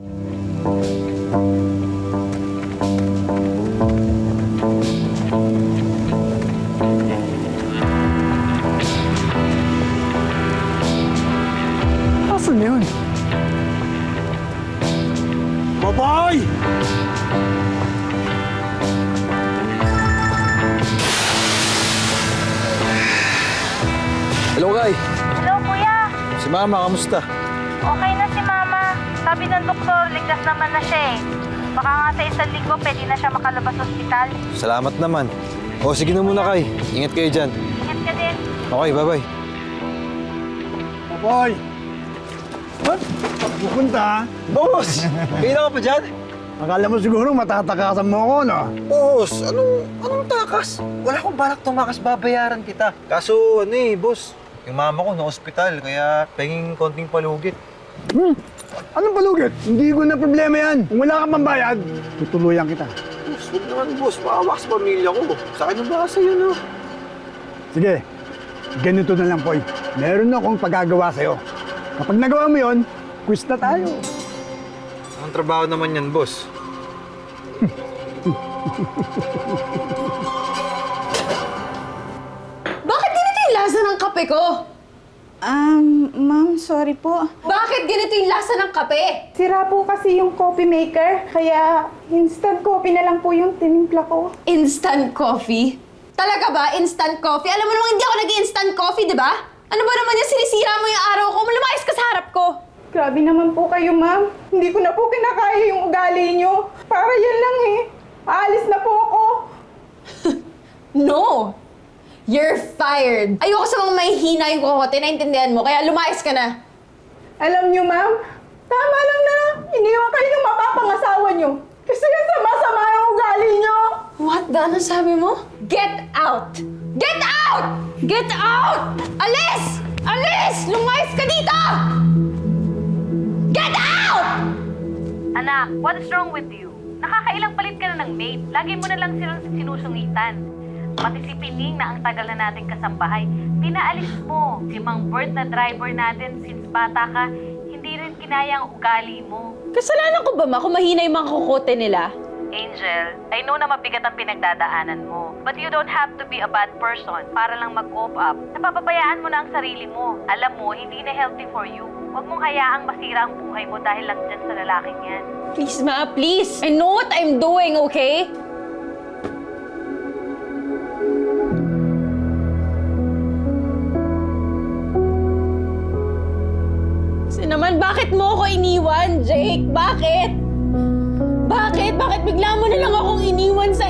Asan na yun? Baboy! Hello, Kay. Hello, kuya. Si Mama, kamusta? Okay na si mama. Sabi ng doktor, ligtas naman na siya eh. Baka nga sa isang linggo, pwede na siya makalabas sa ospital. Salamat naman. O, sige na muna, Kay. Ingat kayo dyan. Ingat ka din. Okay, bye-bye. Baboy! Ba't pupunta? Boss! Kailan ka pa dyan? Akala mo siguro matatakasan mo ako, no? Boss, anong takas? Wala akong balak tumakas, babayaran kita. Kaso, boss, yung mama ko na ospital, kaya penging konting palugit. Anong palugit? Hindi ko na problema yan. Kung wala kang pambayad, tutuluyan kita. Boss, huwag naman, boss. Maawa sa pamilya ko. Sa akin ang basa yun, no? Sige, ganito na lang, Poy. Meron akong pagagawa sa'yo. Kapag nagawa mo yon, quiz na tayo. Anong trabaho naman yan, boss? Bakit ganito yung lasa ng kape ko? Ma'am, sorry po. Bakit ganito yung lasa ng kape? Sira po kasi yung coffee maker, kaya instant coffee na lang po yung tinimpla ko. Instant coffee? Talaga ba? Instant coffee? Alam mo namang hindi ako nag-instant coffee, di ba? Ano ba naman yung sinisira mo yung araw ko? Lumayas ka sa harap ko! Grabe naman po kayo, ma'am. Hindi ko na po kinakaya yung ugali nyo. Para yan lang eh. Aalis na po ako. No! You're fired! Ayoko sa mga mahihina yung kokote, naintindihan mo, kaya lumayas ka na. Alam nyo, ma'am, tama lang na iniwan kayo ng mapapangasawa nyo. Kasi yan sama-sama yung ugali nyo. What the? Ano sabi mo? Get out! Get out! Get out! Alis! Alis! Lumayas ka dito! Get out! Anak, what's wrong with you? Nakakailang palit ka na ng maid. Lagi mo na lang silang sinusungitan. Pati si Pining na ang tagal na nating kasambahay, pinaalis mo. Si Mang Bert na driver natin since bata ka, hindi rin kinaya ang ugali mo. Kasalanan ko ba, ma, kung mahina yung mga kukote nila? Angel, I know na mabigat ang pinagdadaanan mo. But you don't have to be a bad person para lang mag-cope up. Napapabayaan mo na ang sarili mo. Alam mo, hindi na healthy for you. Huwag mong hayaang masira ang buhay mo dahil lang dyan sa lalaking yan. Please, ma, please. I know what I'm doing, okay? Kasi naman, bakit mo ako iniwan, Jake? Bakit? Bakit? Bakit bigla mo na lang akong iniwan sa